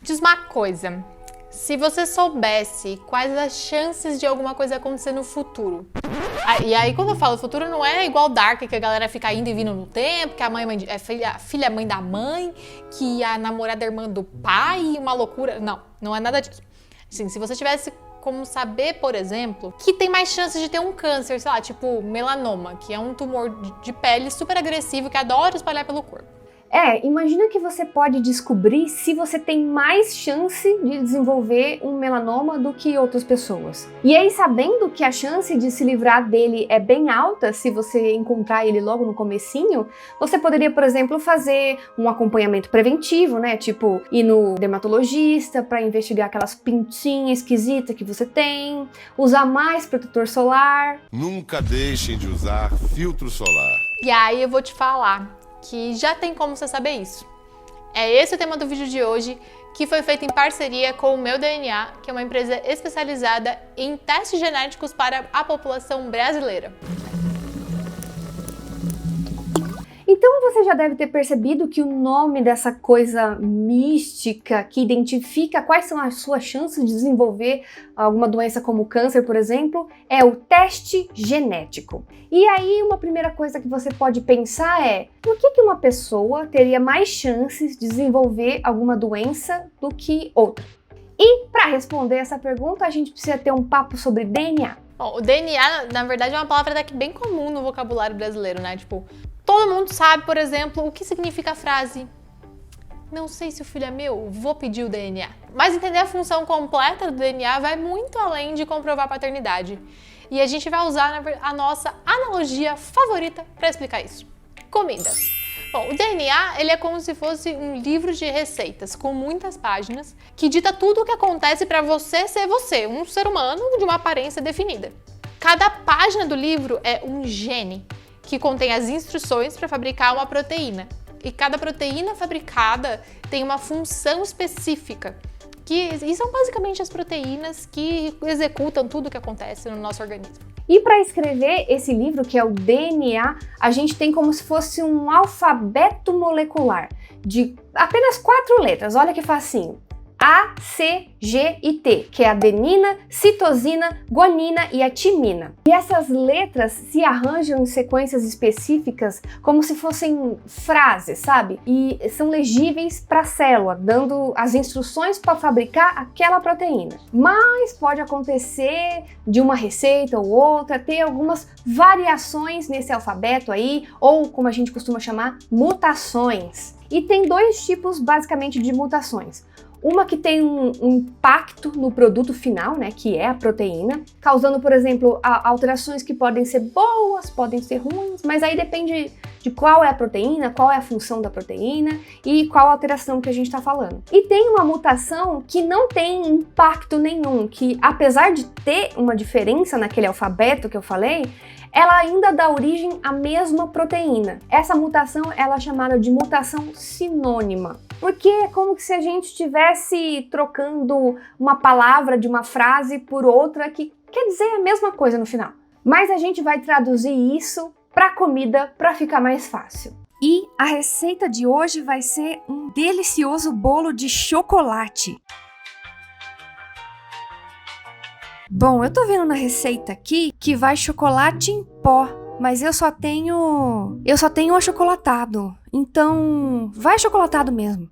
Diz uma coisa, se você soubesse quais as chances de alguma coisa acontecer no futuro. E aí quando eu falo futuro não é igual Dark, que a galera fica indo e vindo no tempo, que a filha é mãe da mãe, que a namorada é irmã do pai, uma loucura. Não, não é nada disso. Assim, se você tivesse como saber, por exemplo, que tem mais chances de ter um câncer, sei lá, tipo melanoma, que é um tumor de pele super agressivo que adora espalhar pelo corpo. Imagina que você pode descobrir se você tem mais chance de desenvolver um melanoma do que outras pessoas. E aí, sabendo que a chance de se livrar dele é bem alta, se você encontrar ele logo no comecinho, você poderia, por exemplo, fazer um acompanhamento preventivo, né? Tipo, ir no dermatologista para investigar aquelas pintinhas esquisitas que você tem, usar mais protetor solar. Nunca deixem de usar filtro solar. E aí eu vou te falar que já tem como você saber isso. É esse o tema do vídeo de hoje, que foi feito em parceria com o Meu DNA, que é uma empresa especializada em testes genéticos para a população brasileira. Então você já deve ter percebido que o nome dessa coisa mística que identifica quais são as suas chances de desenvolver alguma doença como câncer, por exemplo, é o teste genético. E aí uma primeira coisa que você pode pensar é, por que uma pessoa teria mais chances de desenvolver alguma doença do que outra? E para responder essa pergunta, a gente precisa ter um papo sobre DNA. Bom, o DNA, na verdade, é uma palavra até que bem comum no vocabulário brasileiro, né? Tipo, todo mundo sabe, por exemplo, o que significa a frase "não sei se o filho é meu, vou pedir o DNA". Mas entender a função completa do DNA vai muito além de comprovar a paternidade. E a gente vai usar a nossa analogia favorita para explicar isso. Comida. Bom, o DNA ele é como se fosse um livro de receitas com muitas páginas que dita tudo o que acontece para você ser você, um ser humano de uma aparência definida. Cada página do livro é um gene que contém as instruções para fabricar uma proteína. E cada proteína fabricada tem uma função específica. E são basicamente as proteínas que executam tudo o que acontece no nosso organismo. E para escrever esse livro, que é o DNA, a gente tem como se fosse um alfabeto molecular de apenas 4 letras. Olha que facinho. A, C, G e T, que é a adenina, citosina, guanina e a timina. E essas letras se arranjam em sequências específicas como se fossem frases, sabe? E são legíveis para a célula, dando as instruções para fabricar aquela proteína. Mas pode acontecer de uma receita ou outra ter algumas variações nesse alfabeto aí, ou como a gente costuma chamar, mutações. E tem 2 tipos basicamente de mutações. Uma que tem um impacto no produto final, né, que é a proteína, causando, por exemplo, alterações que podem ser boas, podem ser ruins, mas aí depende de qual é a proteína, qual é a função da proteína e qual alteração que a gente está falando. E tem uma mutação que não tem impacto nenhum, que apesar de ter uma diferença naquele alfabeto que eu falei, ela ainda dá origem à mesma proteína. Essa mutação ela é chamada de mutação sinônima, porque é como se a gente estivesse trocando uma palavra de uma frase por outra que quer dizer a mesma coisa no final. Mas a gente vai traduzir isso para comida para ficar mais fácil. E a receita de hoje vai ser um delicioso bolo de chocolate. Bom, eu tô vendo na receita aqui que vai chocolate em pó, mas eu só tenho achocolatado. Então, vai achocolatado mesmo.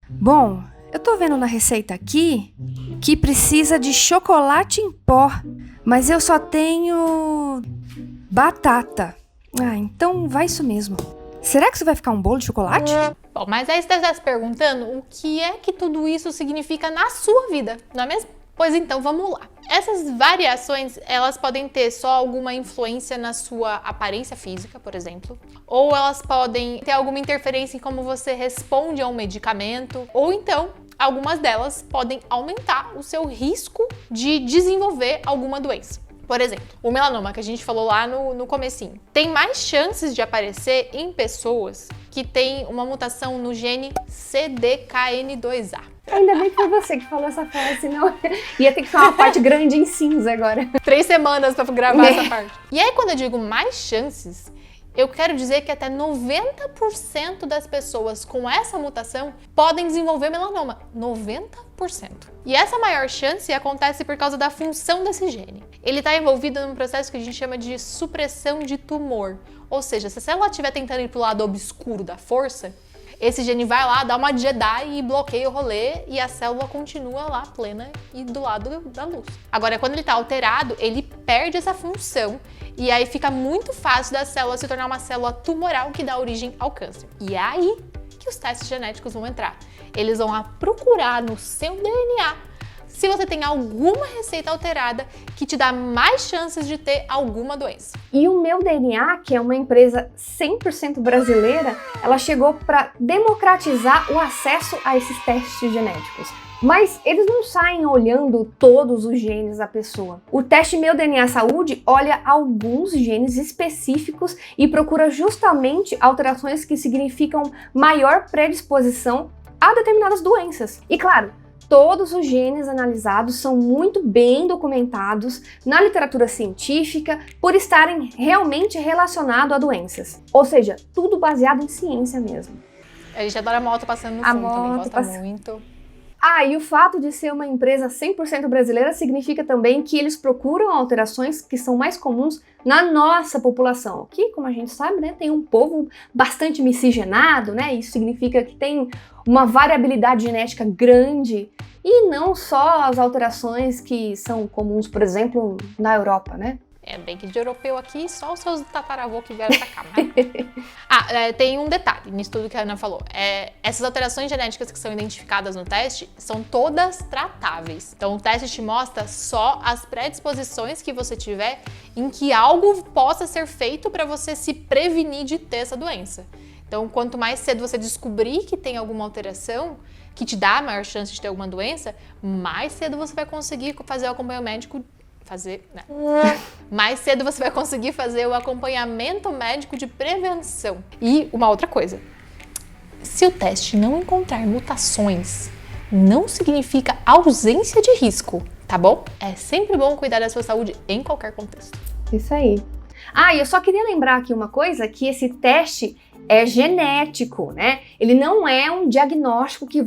Bom, eu tô vendo na receita aqui que precisa de chocolate em pó, mas eu só tenho batata. Então vai isso mesmo. Será que isso vai ficar um bolo de chocolate? Bom, mas aí você está se perguntando o que é que tudo isso significa na sua vida, não é mesmo? Pois então, vamos lá. Essas variações, elas podem ter só alguma influência na sua aparência física, por exemplo, ou elas podem ter alguma interferência em como você responde a um medicamento, ou então, algumas delas podem aumentar o seu risco de desenvolver alguma doença. Por exemplo, o melanoma, que a gente falou lá no comecinho, tem mais chances de aparecer em pessoas que têm uma mutação no gene CDKN2A. Ainda bem que foi você que falou essa frase, senão ia ter que falar uma parte grande em cinza agora. 3 semanas pra gravar essa parte. E aí, quando eu digo mais chances, Eu quero dizer que até 90% das pessoas com essa mutação podem desenvolver melanoma. 90%. E essa maior chance acontece por causa da função desse gene. Ele está envolvido num processo que a gente chama de supressão de tumor. Ou seja, se a célula estiver tentando ir para o lado obscuro da força, esse gene vai lá, dá uma Jedi e bloqueia o rolê e a célula continua lá plena e do lado da luz. Agora, quando ele está alterado, ele perde essa função e aí fica muito fácil da célula se tornar uma célula tumoral que dá origem ao câncer. E é aí que os testes genéticos vão entrar. Eles vão procurar no seu DNA se você tem alguma receita alterada que te dá mais chances de ter alguma doença. E o Meu DNA, que é uma empresa 100% brasileira, ela chegou para democratizar o acesso a esses testes genéticos. Mas eles não saem olhando todos os genes da pessoa. O teste Meu DNA Saúde olha alguns genes específicos e procura justamente alterações que significam maior predisposição a determinadas doenças. E claro, todos os genes analisados são muito bem documentados na literatura científica por estarem realmente relacionados a doenças. Ou seja, tudo baseado em ciência mesmo. A gente adora a moto passando no fundo, também gosta muito. E o fato de ser uma empresa 100% brasileira significa também que eles procuram alterações que são mais comuns na nossa população, que, como a gente sabe, né, tem um povo bastante miscigenado, né? Isso significa que tem uma variabilidade genética grande e não só as alterações que são comuns, por exemplo, na Europa, né? É bem que de europeu aqui, só os seus tataravô que vieram pra cá. Tem um detalhe nisso tudo que a Ana falou. Essas alterações genéticas que são identificadas no teste são todas tratáveis. Então o teste te mostra só as predisposições que você tiver em que algo possa ser feito para você se prevenir de ter essa doença. Então quanto mais cedo você descobrir que tem alguma alteração que te dá a maior chance de ter alguma doença, mais cedo você vai conseguir fazer o acompanhamento médico. Mais cedo você vai conseguir fazer o acompanhamento médico de prevenção. E uma outra coisa, se o teste não encontrar mutações, não significa ausência de risco, tá bom? É sempre bom cuidar da sua saúde em qualquer contexto. Isso aí. E eu só queria lembrar aqui uma coisa, que esse teste é genético, né? Ele não é um diagnóstico que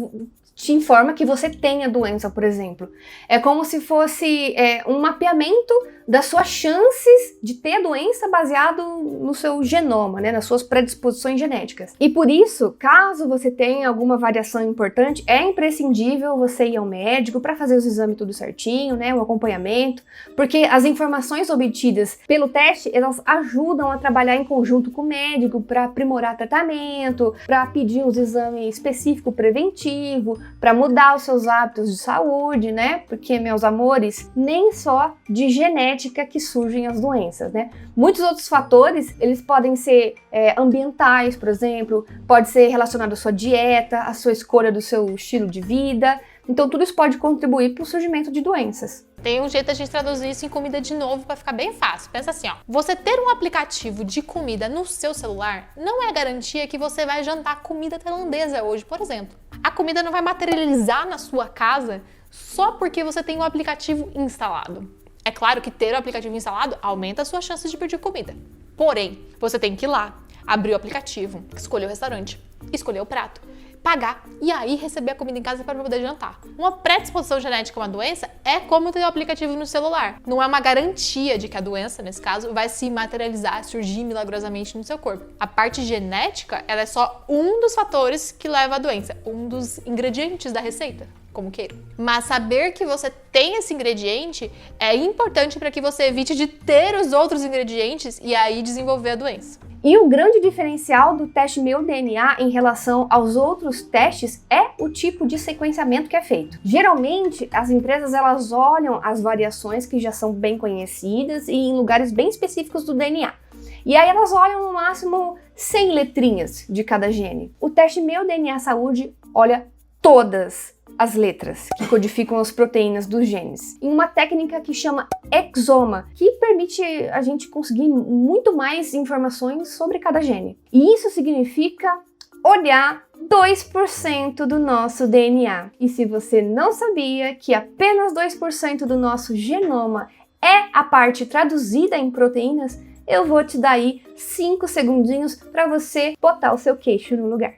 te informa que você tem a doença, por exemplo. É como se fosse um mapeamento das suas chances de ter a doença baseado no seu genoma, né, nas suas predisposições genéticas. E por isso, caso você tenha alguma variação importante, é imprescindível você ir ao médico para fazer os exames tudo certinho, né, o acompanhamento, porque as informações obtidas pelo teste, elas ajudam a trabalhar em conjunto com o médico para aprimorar o tratamento, para pedir os exames específicos preventivo, para mudar os seus hábitos de saúde, né? Porque, meus amores, nem só de genética que surgem as doenças, né? Muitos outros fatores, eles podem ser ambientais, por exemplo, pode ser relacionado à sua dieta, à sua escolha do seu estilo de vida. Então, tudo isso pode contribuir para o surgimento de doenças. Tem um jeito de a gente traduzir isso em comida de novo para ficar bem fácil. Pensa assim, ó. Você ter um aplicativo de comida no seu celular não é garantia que você vai jantar comida tailandesa hoje, por exemplo. A comida não vai materializar na sua casa só porque você tem o aplicativo instalado. É claro que ter o aplicativo instalado aumenta as suas chances de pedir comida. Porém, você tem que ir lá, abrir o aplicativo, escolher o restaurante, escolher o prato, pagar e aí receber a comida em casa para poder jantar. Uma predisposição genética a uma doença é como ter o aplicativo no celular. Não é uma garantia de que a doença, nesse caso, vai se materializar, surgir milagrosamente no seu corpo. A parte genética, ela é só um dos fatores que leva à doença, um dos ingredientes da receita, como queira. Mas saber que você tem esse ingrediente é importante para que você evite de ter os outros ingredientes e aí desenvolver a doença. E o grande diferencial do teste Meu DNA em relação aos outros testes é o tipo de sequenciamento que é feito. Geralmente, as empresas elas olham as variações que já são bem conhecidas e em lugares bem específicos do DNA. E aí elas olham no máximo 100 letrinhas de cada gene. O teste Meu DNA Saúde olha todas as letras que codificam as proteínas dos genes, em uma técnica que chama exoma, que permite a gente conseguir muito mais informações sobre cada gene. E isso significa olhar 2% do nosso DNA. E se você não sabia que apenas 2% do nosso genoma é a parte traduzida em proteínas, eu vou te dar aí 5 segundinhos para você botar o seu queixo no lugar.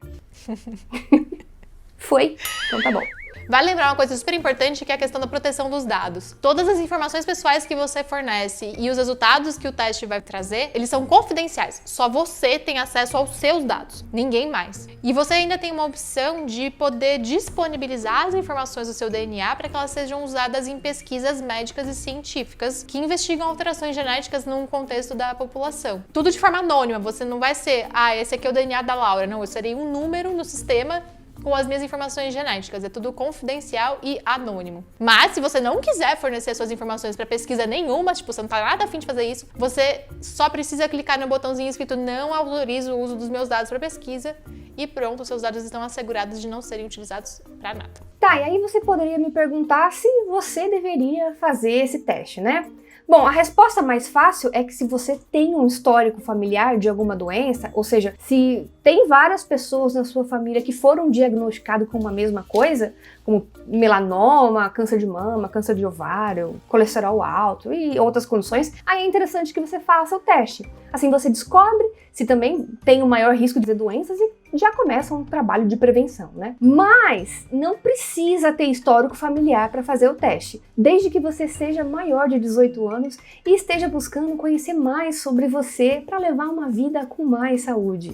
Foi? Então tá bom. Vale lembrar uma coisa super importante, que é a questão da proteção dos dados. Todas as informações pessoais que você fornece e os resultados que o teste vai trazer, eles são confidenciais. Só você tem acesso aos seus dados, ninguém mais. E você ainda tem uma opção de poder disponibilizar as informações do seu DNA para que elas sejam usadas em pesquisas médicas e científicas que investigam alterações genéticas num contexto da população. Tudo de forma anônima, você não vai ser, esse aqui é o DNA da Laura. Não, eu serei um número no sistema com as minhas informações genéticas. É tudo confidencial e anônimo. Mas se você não quiser fornecer suas informações para pesquisa nenhuma, tipo, você não tá nada a fim de fazer isso, você só precisa clicar no botãozinho escrito "Não autorizo o uso dos meus dados para pesquisa" e pronto, seus dados estão assegurados de não serem utilizados para nada. Tá, e aí você poderia me perguntar se você deveria fazer esse teste, né? Bom, a resposta mais fácil é que se você tem um histórico familiar de alguma doença, ou seja, se tem várias pessoas na sua família que foram diagnosticadas com uma mesma coisa, como melanoma, câncer de mama, câncer de ovário, colesterol alto e outras condições, aí é interessante que você faça o teste. Assim você descobre se também tem o maior risco de ter doenças e já começa um trabalho de prevenção, né? Mas não precisa ter histórico familiar para fazer o teste, desde que você seja maior de 18 anos e esteja buscando conhecer mais sobre você para levar uma vida com mais saúde.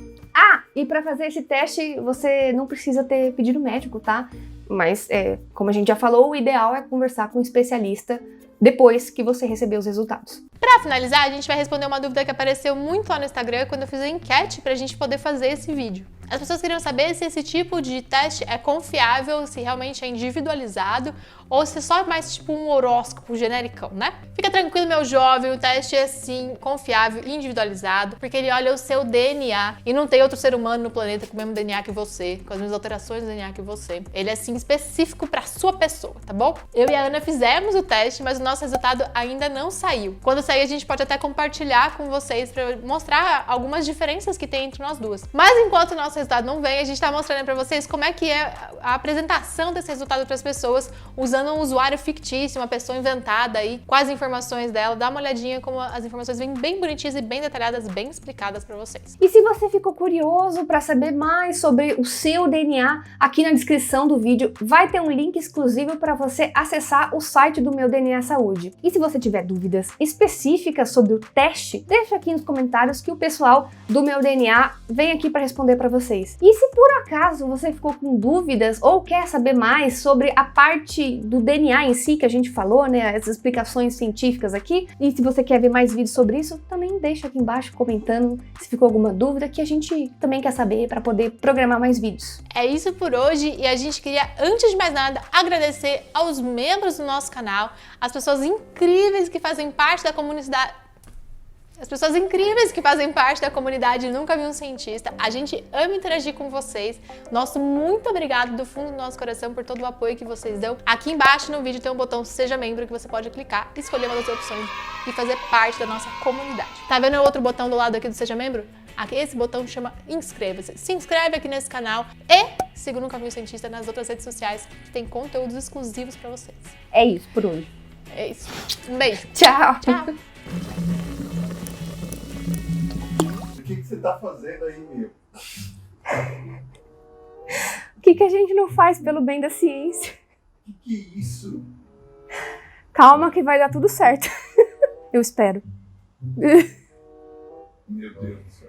E para fazer esse teste você não precisa ter pedido médico, tá? Mas, como a gente já falou, o ideal é conversar com um especialista depois que você receber os resultados. Para finalizar, a gente vai responder uma dúvida que apareceu muito lá no Instagram quando eu fiz a enquete pra gente poder fazer esse vídeo. As pessoas queriam saber se esse tipo de teste é confiável, se realmente é individualizado ou se é só mais tipo um horóscopo genericão, né? Fica tranquilo, meu jovem, o teste é sim confiável e individualizado, porque ele olha o seu DNA e não tem outro ser humano no planeta com o mesmo DNA que você, com as mesmas alterações do DNA que você. Ele é sim específico pra sua pessoa, tá bom? Eu e a Ana fizemos o teste, mas o nosso resultado ainda não saiu. Quando sair, a gente pode até compartilhar com vocês pra mostrar algumas diferenças que tem entre nós duas. Mas enquanto o nosso resultado não vem, a gente tá mostrando pra vocês como é que é a apresentação desse resultado pras pessoas, usando um usuário fictício, uma pessoa inventada aí, com as informações dela. Dá uma olhadinha como as informações vêm bem bonitinhas e bem detalhadas, bem explicadas pra vocês. E se você ficou curioso para saber mais sobre o seu DNA, aqui na descrição do vídeo vai ter um link exclusivo para você acessar o site do Meu DNA Saúde. E se você tiver dúvidas específicas sobre o teste, deixa aqui nos comentários que o pessoal do Meu DNA vem aqui para responder para vocês. E se por acaso você ficou com dúvidas ou quer saber mais sobre a parte do DNA em si que a gente falou, né, as explicações científicas aqui, e se você quer ver mais vídeos sobre isso, também deixa aqui embaixo comentando se ficou alguma dúvida, que a gente também quer saber para poder programar mais vídeos. É isso por hoje e a gente queria, antes de mais nada, agradecer aos membros do nosso canal, as pessoas incríveis que fazem parte da comunidade. As pessoas incríveis que fazem parte da comunidade Nunca Vi um Cientista. A gente ama interagir com vocês. Nosso muito obrigado do fundo do nosso coração por todo o apoio que vocês dão. Aqui embaixo no vídeo tem um botão Seja Membro que você pode clicar, escolher uma das opções e fazer parte da nossa comunidade. Tá vendo o outro botão do lado aqui do Seja Membro? Aqui, esse botão chama Inscreva-se. Se inscreve aqui nesse canal e siga o Nunca Vi um Cientista nas outras redes sociais que tem conteúdos exclusivos pra vocês. É isso por hoje. É isso. Um beijo. Tchau! Tchau. O que você tá fazendo aí, meu? O que a gente não faz pelo bem da ciência? Que é isso? Calma que vai dar tudo certo. Eu espero. Meu Deus do céu.